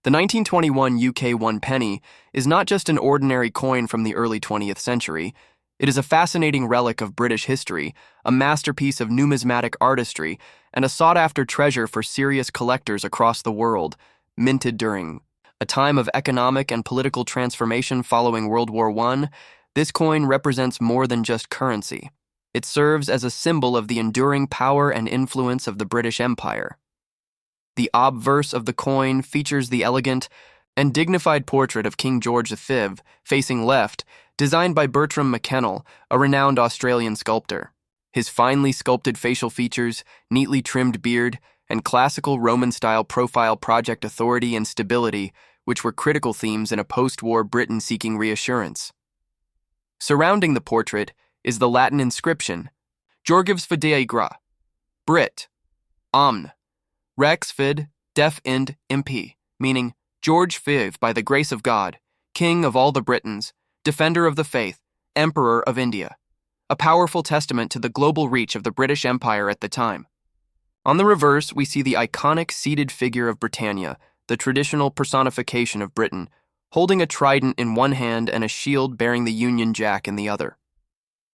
The 1921 UK 1 penny is not just an ordinary coin from the early 20th century. It is a fascinating relic of British history, a masterpiece of numismatic artistry, and a sought-after treasure for serious collectors across the world, minted during a time of economic and political transformation following World War I. This coin represents more than just currency. It serves as a symbol of the enduring power and influence of the British Empire. The obverse of the coin features the elegant and dignified portrait of King George V, facing left, designed by Bertram McKennell, a renowned Australian sculptor. His finely sculpted facial features, neatly trimmed beard, and classical Roman-style profile project authority and stability, which were critical themes in a post-war Britain seeking reassurance. Surrounding the portrait is the Latin inscription, Georgievs Fidei Gra, Brit, Omn, Rex Fid, Def Ind, Imp, meaning George V, by the grace of God, King of all the Britons, Defender of the Faith, Emperor of India, a powerful testament to the global reach of the British Empire at the time. On the reverse, we see the iconic seated figure of Britannia, the traditional personification of Britain, holding a trident in one hand and a shield bearing the Union Jack in the other.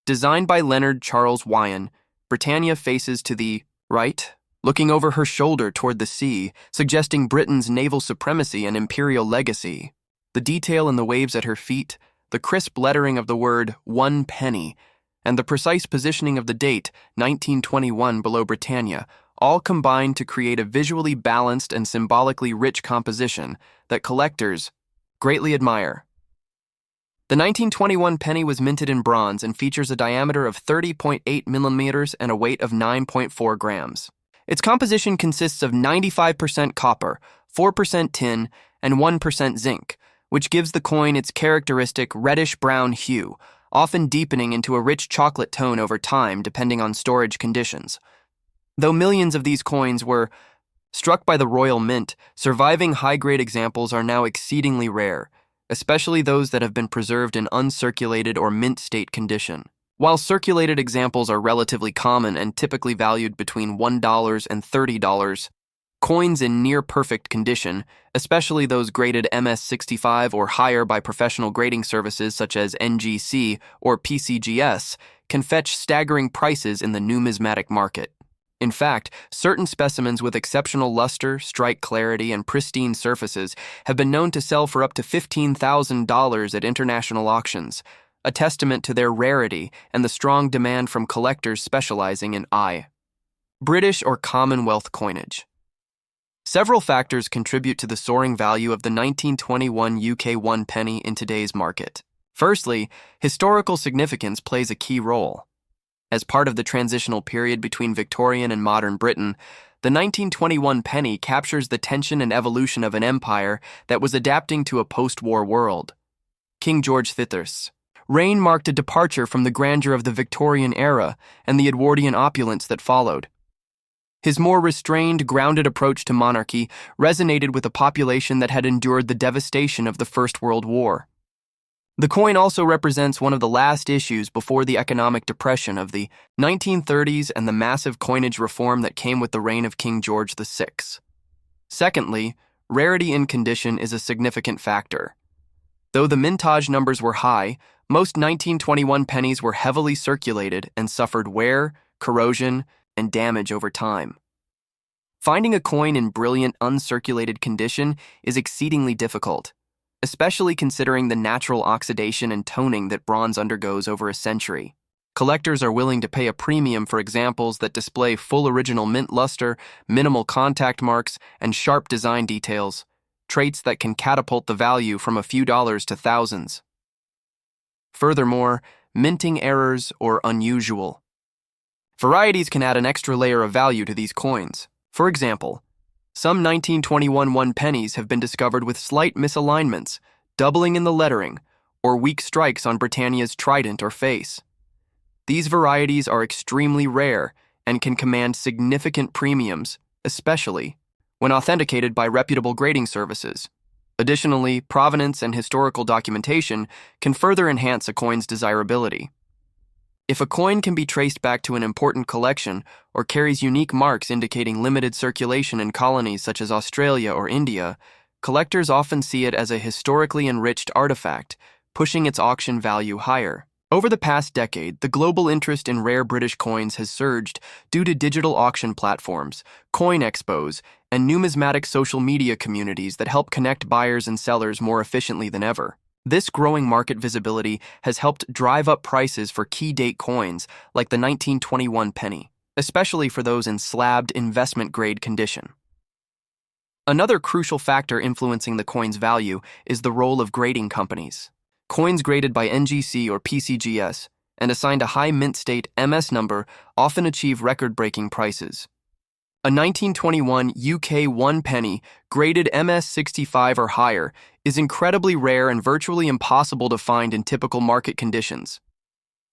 Designed by Leonard Charles Wyon, Britannia faces to the right, looking over her shoulder toward the sea, suggesting Britain's naval supremacy and imperial legacy. The detail in the waves at her feet, the crisp lettering of the word 1 penny, and the precise positioning of the date, 1921, below Britannia, all combine to create a visually balanced and symbolically rich composition that collectors greatly admire. The 1921 penny was minted in bronze and features a diameter of 30.8 millimeters and a weight of 9.4 grams. Its composition consists of 95% copper, 4% tin, and 1% zinc, which gives the coin its characteristic reddish-brown hue, often deepening into a rich chocolate tone over time depending on storage conditions. Though millions of these coins were struck by the Royal Mint, surviving high-grade examples are now exceedingly rare, especially those that have been preserved in uncirculated or mint state condition. While circulated examples are relatively common and typically valued between $1 and $30, coins in near-perfect condition, especially those graded MS-65 or higher by professional grading services such as NGC or PCGS, can fetch staggering prices in the numismatic market. In fact, certain specimens with exceptional luster, strike clarity, and pristine surfaces have been known to sell for up to $15,000 at international auctions, a testament to their rarity and the strong demand from collectors specializing in British or Commonwealth coinage. Several factors contribute to the soaring value of the 1921 UK 1 penny in today's market. Firstly, historical significance plays a key role. As part of the transitional period between Victorian and modern Britain, the 1921 penny captures the tension and evolution of an empire that was adapting to a post-war world. King George VI's reign marked a departure from the grandeur of the Victorian era and the Edwardian opulence that followed. His more restrained, grounded approach to monarchy resonated with a population that had endured the devastation of the First World War. The coin also represents one of the last issues before the economic depression of the 1930s and the massive coinage reform that came with the reign of King George VI. Secondly, rarity in condition is a significant factor. Though the mintage numbers were high, most 1921 pennies were heavily circulated and suffered wear, corrosion, and damage over time. Finding a coin in brilliant, uncirculated condition is exceedingly difficult, especially considering the natural oxidation and toning that bronze undergoes over a century. Collectors are willing to pay a premium for examples that display full original mint luster, minimal contact marks, and sharp design details, traits that can catapult the value from a few dollars to thousands. Furthermore, minting errors or unusual varieties can add an extra layer of value to these coins. For example, some 1921 1 pennies have been discovered with slight misalignments, doubling in the lettering, or weak strikes on Britannia's trident or face. These varieties are extremely rare and can command significant premiums, especially when authenticated by reputable grading services. Additionally, provenance and historical documentation can further enhance a coin's desirability. If a coin can be traced back to an important collection or carries unique marks indicating limited circulation in colonies such as Australia or India, collectors often see it as a historically enriched artifact, pushing its auction value higher. Over the past decade, the global interest in rare British coins has surged due to digital auction platforms, coin expos, and numismatic social media communities that help connect buyers and sellers more efficiently than ever. This growing market visibility has helped drive up prices for key date coins like the 1921 penny, especially for those in slabbed investment-grade condition. Another crucial factor influencing the coin's value is the role of grading companies. Coins graded by NGC or PCGS and assigned a high mint state MS number often achieve record-breaking prices. A 1921 UK 1 penny graded MS 65 or higher is incredibly rare and virtually impossible to find in typical market conditions.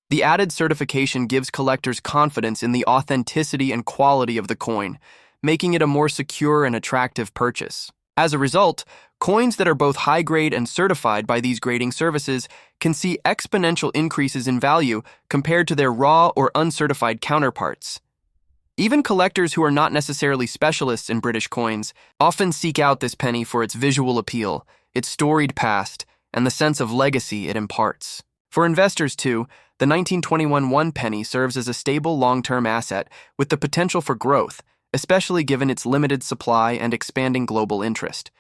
The added certification gives collectors confidence in the authenticity and quality of the coin, making it a more secure and attractive purchase. As a result, coins that are both high-grade and certified by these grading services can see exponential increases in value compared to their raw or uncertified counterparts. Even collectors who are not necessarily specialists in British coins often seek out this penny for its visual appeal, its storied past, and the sense of legacy it imparts. For investors, too, the 1921 1 penny serves as a stable long-term asset with the potential for growth, especially given its limited supply and expanding global interest.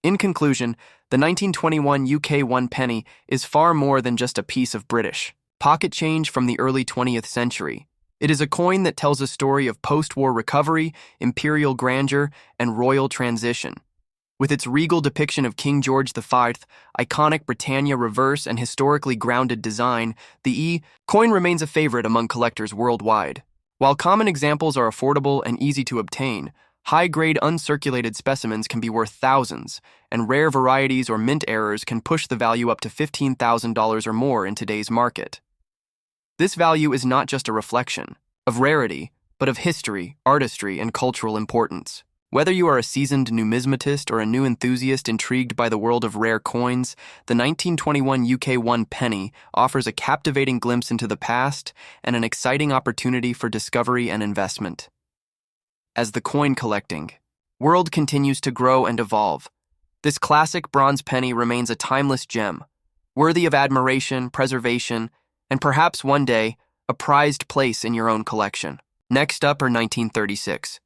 In conclusion, the 1921 UK 1 penny is far more than just a piece of British pocket change from the early 20th century. It is a coin that tells a story of post-war recovery, imperial grandeur, and royal transition. With its regal depiction of King George V, iconic Britannia reverse, and historically grounded design, the coin remains a favorite among collectors worldwide. While common examples are affordable and easy to obtain, high-grade uncirculated specimens can be worth thousands, and rare varieties or mint errors can push the value up to $15,000 or more in today's market. This value is not just a reflection of rarity, but of history, artistry, and cultural importance. Whether you are a seasoned numismatist or a new enthusiast intrigued by the world of rare coins, the 1921 UK 1 penny offers a captivating glimpse into the past and an exciting opportunity for discovery and investment. As the coin collecting world continues to grow and evolve, this classic bronze penny remains a timeless gem, worthy of admiration, preservation, and perhaps one day, a prized place in your own collection. Next up are 1936.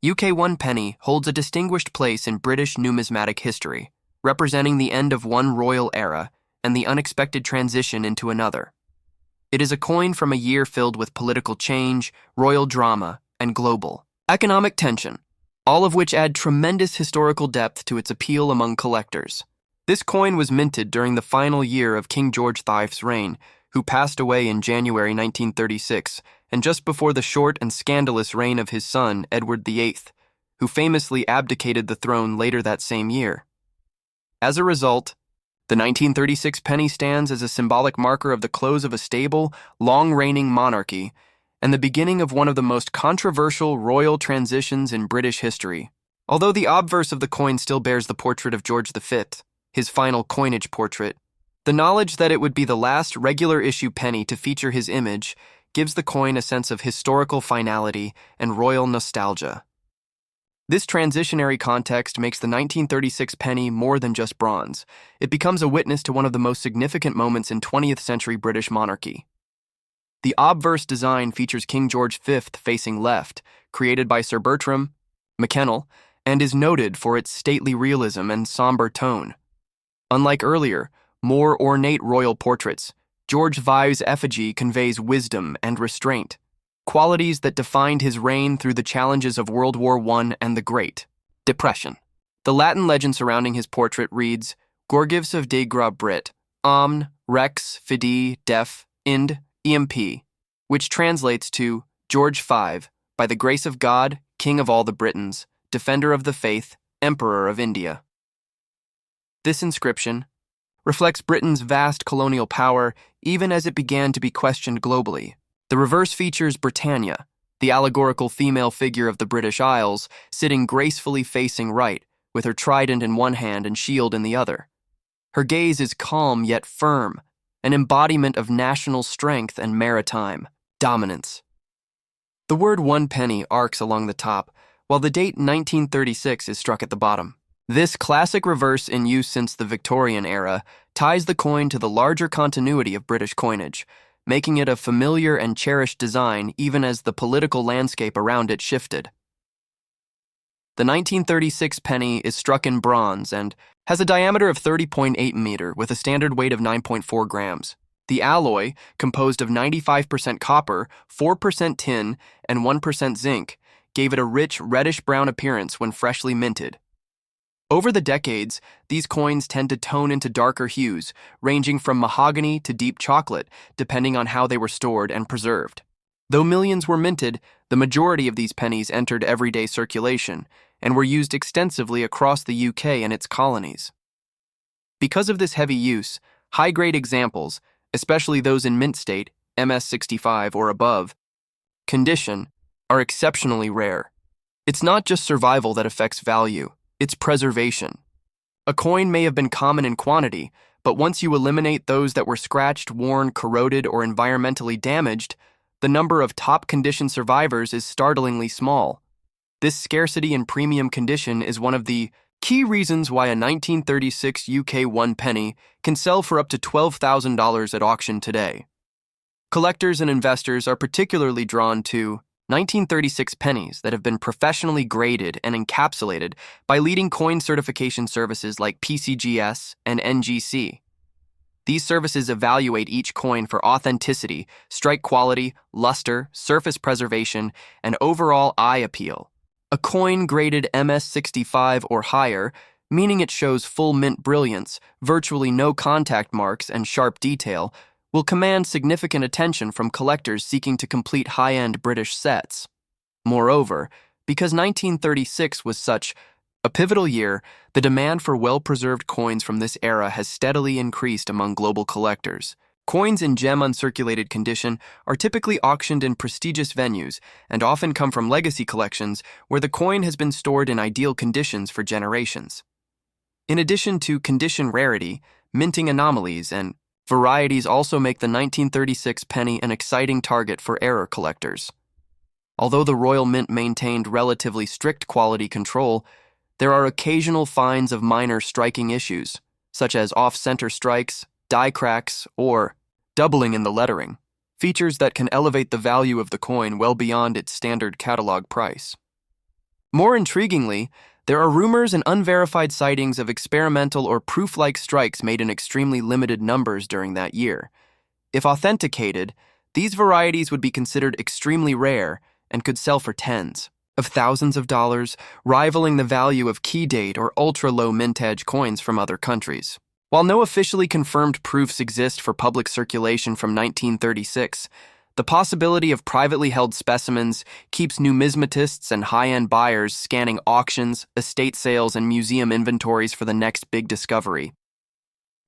UK 1 penny holds a distinguished place in British numismatic history, representing the end of one royal era and the unexpected transition into another. It is a coin from a year filled with political change, royal drama, and global economic tension, all of which add tremendous historical depth to its appeal among collectors. This coin was minted during the final year of King George V's reign, who passed away in January 1936, and just before the short and scandalous reign of his son, Edward VIII, who famously abdicated the throne later that same year. As a result, the 1936 penny stands as a symbolic marker of the close of a stable, long-reigning monarchy and the beginning of one of the most controversial royal transitions in British history. Although the obverse of the coin still bears the portrait of George V, his final coinage portrait, the knowledge that it would be the last regular-issue penny to feature his image gives the coin a sense of historical finality and royal nostalgia. This transitionary context makes the 1936 penny more than just bronze. It becomes a witness to one of the most significant moments in 20th century British monarchy. The obverse design features King George V facing left, created by Sir Bertram McKennell, and is noted for its stately realism and somber tone. Unlike earlier, more ornate royal portraits, George V's effigy conveys wisdom and restraint, qualities that defined his reign through the challenges of World War I and the Great Depression. The Latin legend surrounding his portrait reads, Gorgivs of de gra Brit, omn, rex, fidei, def, ind, emp, which translates to George V, by the grace of God, King of all the Britons, Defender of the Faith, Emperor of India. This inscription reflects Britain's vast colonial power even as it began to be questioned globally. The reverse features Britannia, the allegorical female figure of the British Isles, sitting gracefully facing right, with her trident in one hand and shield in the other. Her gaze is calm yet firm, an embodiment of national strength and maritime dominance. The word 1 penny arcs along the top, while the date 1936 is struck at the bottom. This classic reverse in use since the Victorian era ties the coin to the larger continuity of British coinage, making it a familiar and cherished design even as the political landscape around it shifted. The 1936 penny is struck in bronze and has a diameter of 30.8 meter with a standard weight of 9.4 grams. The alloy, composed of 95% copper, 4% tin, and 1% zinc, gave it a rich reddish-brown appearance when freshly minted. Over the decades, these coins tend to tone into darker hues, ranging from mahogany to deep chocolate, depending on how they were stored and preserved. Though millions were minted, the majority of these pennies entered everyday circulation and were used extensively across the UK and its colonies. Because of this heavy use, high-grade examples, especially those in mint state, MS65 or above, condition, are exceptionally rare. It's not just survival that affects value, it's preservation. A coin may have been common in quantity, but once you eliminate those that were scratched, worn, corroded, or environmentally damaged, the number of top condition survivors is startlingly small. This scarcity in premium condition is one of the key reasons why a 1936 UK 1 penny can sell for up to $12,000 at auction today. Collectors and investors are particularly drawn to 1936 pennies that have been professionally graded and encapsulated by leading coin certification services like PCGS and NGC. These services evaluate each coin for authenticity, strike quality, luster, surface preservation, and overall eye appeal. A coin graded MS65 or higher, meaning it shows full mint brilliance, virtually no contact marks, and sharp detail, will command significant attention from collectors seeking to complete high-end British sets. Moreover, because 1936 was such a pivotal year, the demand for well-preserved coins from this era has steadily increased among global collectors. Coins in gem-uncirculated condition are typically auctioned in prestigious venues and often come from legacy collections where the coin has been stored in ideal conditions for generations. In addition to condition rarity, minting anomalies and varieties also make the 1936 penny an exciting target for error collectors. Although the Royal Mint maintained relatively strict quality control, there are occasional finds of minor striking issues, such as off-center strikes, die cracks, or doubling in the lettering, features that can elevate the value of the coin well beyond its standard catalog price. More intriguingly, there are rumors and unverified sightings of experimental or proof-like strikes made in extremely limited numbers during that year. If authenticated, these varieties would be considered extremely rare and could sell for tens of thousands of dollars, rivaling the value of key date or ultra-low mintage coins from other countries. While no officially confirmed proofs exist for public circulation from 1936, the possibility of privately held specimens keeps numismatists and high-end buyers scanning auctions, estate sales, and museum inventories for the next big discovery.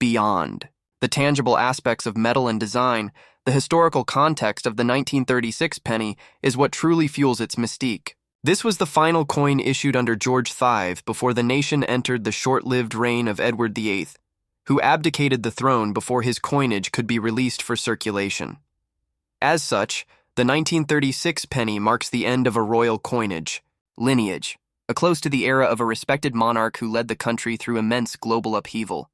Beyond the tangible aspects of metal and design, the historical context of the 1936 penny is what truly fuels its mystique. This was the final coin issued under George V before the nation entered the short-lived reign of Edward VIII, who abdicated the throne before his coinage could be released for circulation. As such, the 1936 penny marks the end of a royal coinage, lineage, a close to the era of a respected monarch who led the country through immense global upheaval.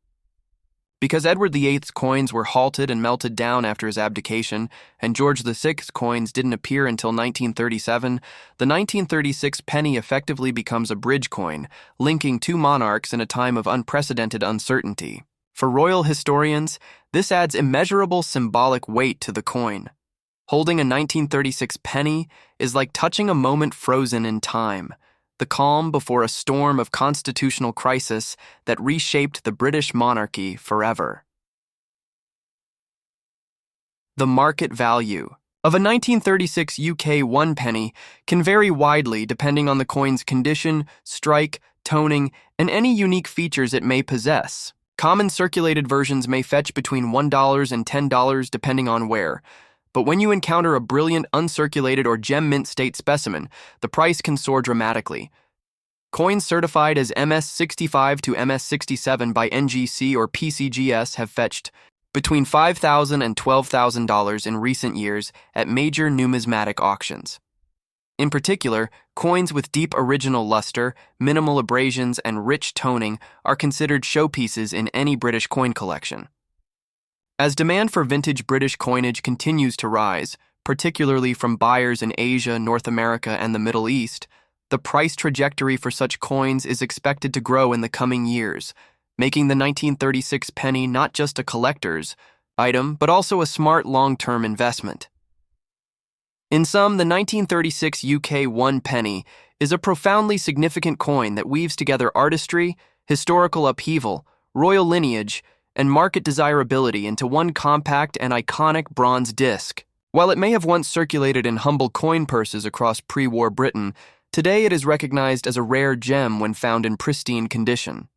Because Edward VIII's coins were halted and melted down after his abdication, and George VI's coins didn't appear until 1937, the 1936 penny effectively becomes a bridge coin, linking two monarchs in a time of unprecedented uncertainty. For royal historians, this adds immeasurable symbolic weight to the coin. Holding a 1936 penny is like touching a moment frozen in time, the calm before a storm of constitutional crisis that reshaped the British monarchy forever. The market value of a 1936 UK 1 penny can vary widely depending on the coin's condition, strike, toning, and any unique features it may possess. Common circulated versions may fetch between $1 and $10 depending on where, but when you encounter a brilliant uncirculated or gem mint state specimen, the price can soar dramatically. Coins certified as MS65 to MS67 by NGC or PCGS have fetched between $5,000 and $12,000 in recent years at major numismatic auctions. In particular, coins with deep original luster, minimal abrasions, and rich toning are considered showpieces in any British coin collection. As demand for vintage British coinage continues to rise, particularly from buyers in Asia, North America, and the Middle East, the price trajectory for such coins is expected to grow in the coming years, making the 1936 penny not just a collector's item, but also a smart long-term investment. In sum, the 1936 UK 1 penny is a profoundly significant coin that weaves together artistry, historical upheaval, royal lineage, and market desirability into one compact and iconic bronze disc. While it may have once circulated in humble coin purses across pre-war Britain, today it is recognized as a rare gem when found in pristine condition.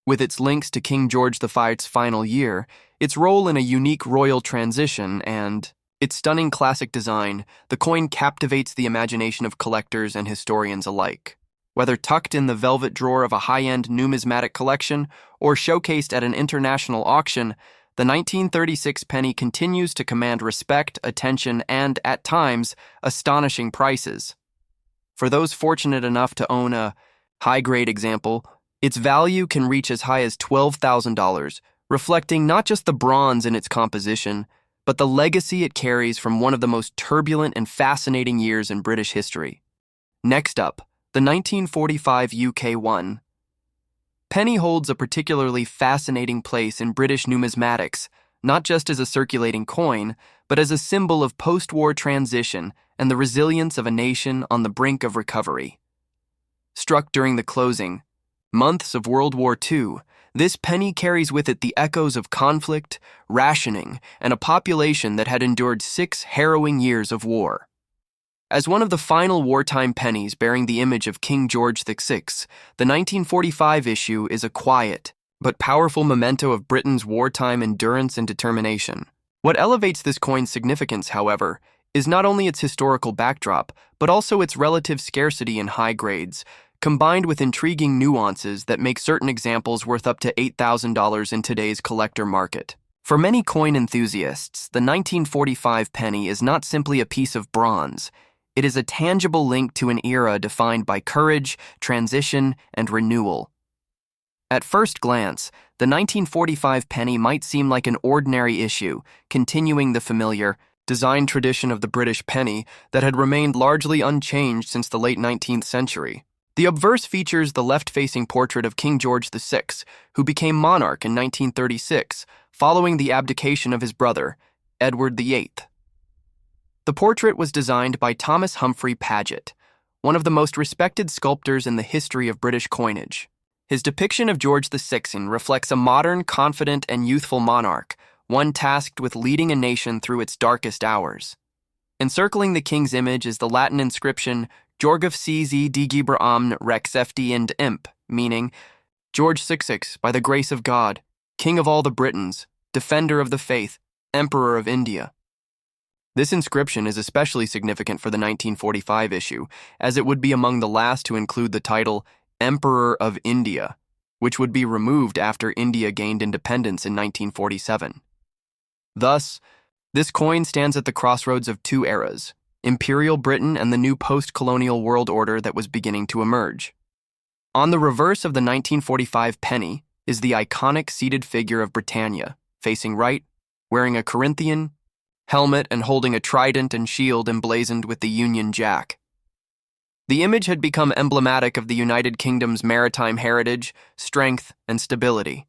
With its links to King George V's final year, its role in a unique royal transition, and its stunning classic design, the coin captivates the imagination of collectors and historians alike. Whether tucked in the velvet drawer of a high-end numismatic collection or showcased at an international auction, the 1936 penny continues to command respect, attention, and, at times, astonishing prices. For those fortunate enough to own a high-grade example, its value can reach as high as $12,000, reflecting not just the bronze in its composition, but the legacy it carries from one of the most turbulent and fascinating years in British history. Next up, the 1945 UK 1 penny holds a particularly fascinating place in British numismatics, not just as a circulating coin, but as a symbol of post-war transition and the resilience of a nation on the brink of recovery. Struck during the closing months of World War II, this penny carries with it the echoes of conflict, rationing, and a population that had endured 6 harrowing years of war. As one of the final wartime pennies bearing the image of King George VI, the 1945 issue is a quiet but powerful memento of Britain's wartime endurance and determination. What elevates this coin's significance, however, is not only its historical backdrop, but also its relative scarcity in high grades, combined with intriguing nuances that make certain examples worth up to $8,000 in today's collector market. For many coin enthusiasts, the 1945 penny is not simply a piece of bronze. It is a tangible link to an era defined by courage, transition, and renewal. At first glance, the 1945 penny might seem like an ordinary issue, continuing the familiar design tradition of the British penny that had remained largely unchanged since the late 19th century. The obverse features the left-facing portrait of King George VI, who became monarch in 1936, following the abdication of his brother, Edward VIII. The portrait was designed by Thomas Humphrey Paget, one of the most respected sculptors in the history of British coinage. His depiction of George VI reflects a modern, confident, and youthful monarch, one tasked with leading a nation through its darkest hours. Encircling the king's image is the Latin inscription Georgif CZ Digibra Omn Rex FD and Imp, meaning George VI, by the grace of God, King of all the Britons, Defender of the Faith, Emperor of India. This inscription is especially significant for the 1945 issue, as it would be among the last to include the title Emperor of India, which would be removed after India gained independence in 1947. Thus, this coin stands at the crossroads of 2 eras, Imperial Britain and the new post-colonial world order that was beginning to emerge. On the reverse of the 1945 penny is the iconic seated figure of Britannia, facing right, wearing a Corinthian helmet and holding a trident and shield emblazoned with the Union Jack. The image had become emblematic of the United Kingdom's maritime heritage, strength, and stability.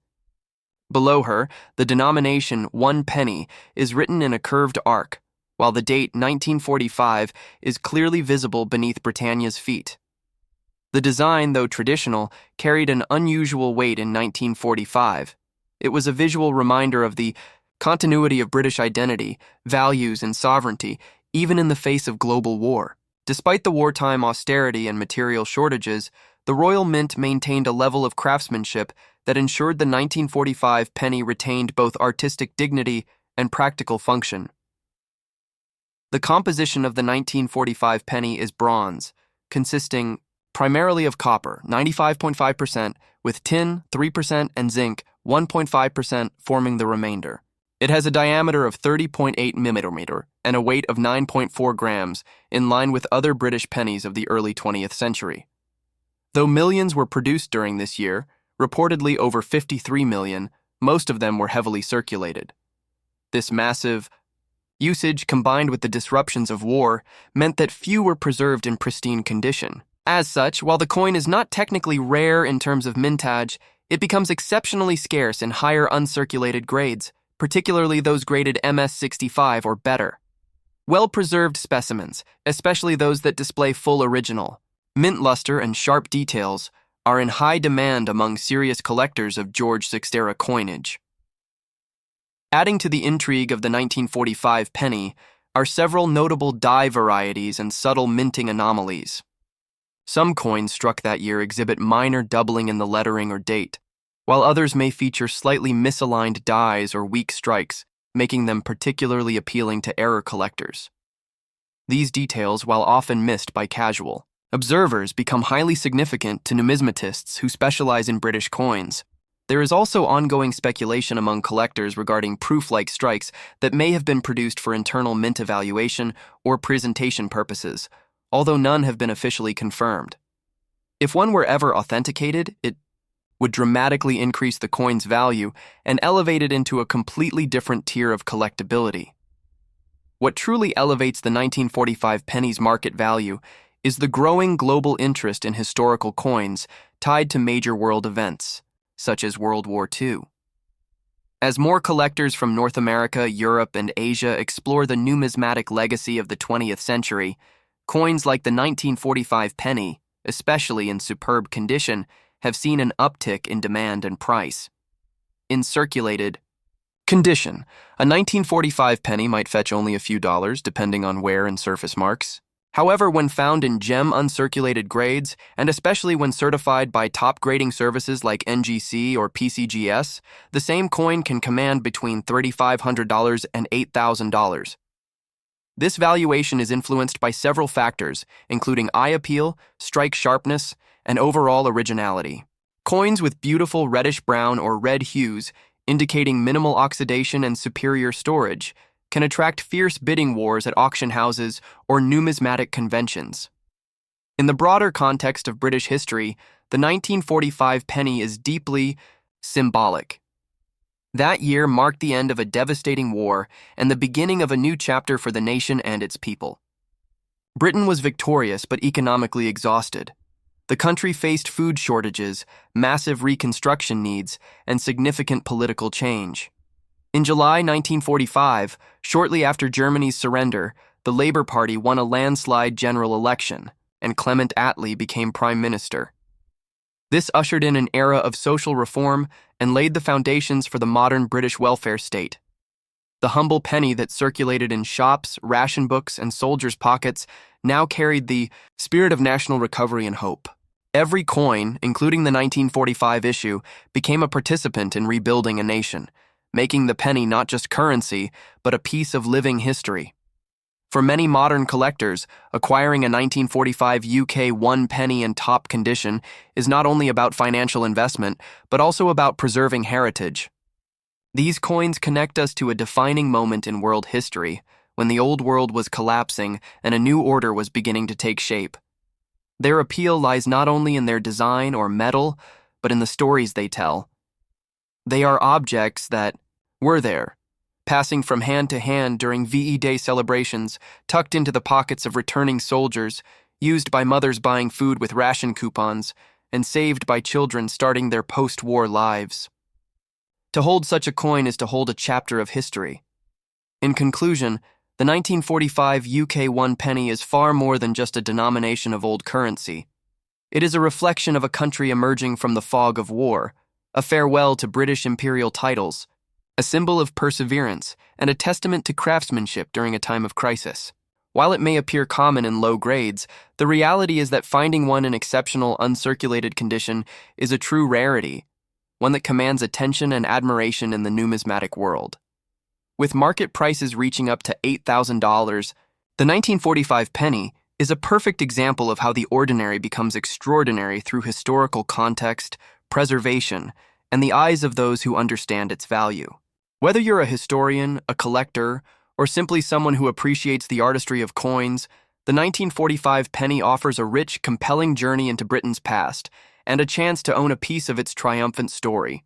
Below her, the denomination 1 penny is written in a curved arc, while the date 1945 is clearly visible beneath Britannia's feet. The design, though traditional, carried an unusual weight in 1945. It was a visual reminder of the continuity of British identity, values, and sovereignty, even in the face of global war. Despite the wartime austerity and material shortages, the Royal Mint maintained a level of craftsmanship that ensured the 1945 penny retained both artistic dignity and practical function. The composition of the 1945 penny is bronze, consisting primarily of copper, 95.5%, with tin, 3%, and zinc, 1.5%, forming the remainder. It has a diameter of 30.8 mm, and a weight of 9.4 grams, in line with other British pennies of the early 20th century. Though millions were produced during this year, reportedly over 53 million, most of them were heavily circulated. This massive usage, combined with the disruptions of war, meant that few were preserved in pristine condition. As such, while the coin is not technically rare in terms of mintage, it becomes exceptionally scarce in higher uncirculated grades, particularly those graded MS-65 or better. Well-preserved specimens, especially those that display full original, mint luster and sharp details, are in high demand among serious collectors of George VI-era coinage. Adding to the intrigue of the 1945 penny are several notable die varieties and subtle minting anomalies. Some coins struck that year exhibit minor doubling in the lettering or date, while others may feature slightly misaligned dies or weak strikes, making them particularly appealing to error collectors. These details, while often missed by casual observers, become highly significant to numismatists who specialize in British coins. There is also ongoing speculation among collectors regarding proof-like strikes that may have been produced for internal mint evaluation or presentation purposes, although none have been officially confirmed. If one were ever authenticated, it would dramatically increase the coin's value and elevate it into a completely different tier of collectability. What truly elevates the 1945 penny's market value is the growing global interest in historical coins tied to major world events, such as World War II. As more collectors from North America, Europe, and Asia explore the numismatic legacy of the 20th century, coins like the 1945 penny, especially in superb condition, have seen an uptick in demand and price. In circulated condition, a 1945 penny might fetch only a few dollars depending on wear and surface marks. However, when found in gem uncirculated grades, and especially when certified by top grading services like NGC or PCGS, the same coin can command between $3,500 and $8,000. This valuation is influenced by several factors, including eye appeal, strike sharpness, and overall originality. Coins with beautiful reddish-brown or red hues, indicating minimal oxidation and superior storage, can attract fierce bidding wars at auction houses or numismatic conventions. In the broader context of British history, the 1945 penny is deeply symbolic. That year marked the end of a devastating war and the beginning of a new chapter for the nation and its people. Britain was victorious but economically exhausted. The country faced food shortages, massive reconstruction needs, and significant political change. In July 1945, shortly after Germany's surrender, the Labour Party won a landslide general election, and Clement Attlee became Prime Minister. This ushered in an era of social reform and laid the foundations for the modern British welfare state. The humble penny that circulated in shops, ration books, and soldiers' pockets now carried the spirit of national recovery and hope. Every coin, including the 1945 issue, became a participant in rebuilding a nation, making the penny not just currency, but a piece of living history. For many modern collectors, acquiring a 1945 UK 1 penny in top condition is not only about financial investment, but also about preserving heritage. These coins connect us to a defining moment in world history, when the old world was collapsing and a new order was beginning to take shape. Their appeal lies not only in their design or metal, but in the stories they tell. They are objects that were there, passing from hand to hand during VE Day celebrations, tucked into the pockets of returning soldiers, used by mothers buying food with ration coupons, and saved by children starting their post-war lives. To hold such a coin is to hold a chapter of history. In conclusion, the 1945 UK 1 penny is far more than just a denomination of old currency. It is a reflection of a country emerging from the fog of war, a farewell to British imperial titles, a symbol of perseverance, and a testament to craftsmanship during a time of crisis. While it may appear common in low grades, the reality is that finding one in exceptional uncirculated condition is a true rarity, one that commands attention and admiration in the numismatic world. With market prices reaching up to $8,000, the 1945 penny is a perfect example of how the ordinary becomes extraordinary through historical context, preservation, and the eyes of those who understand its value. Whether you're a historian, a collector, or simply someone who appreciates the artistry of coins, the 1945 penny offers a rich, compelling journey into Britain's past and a chance to own a piece of its triumphant story.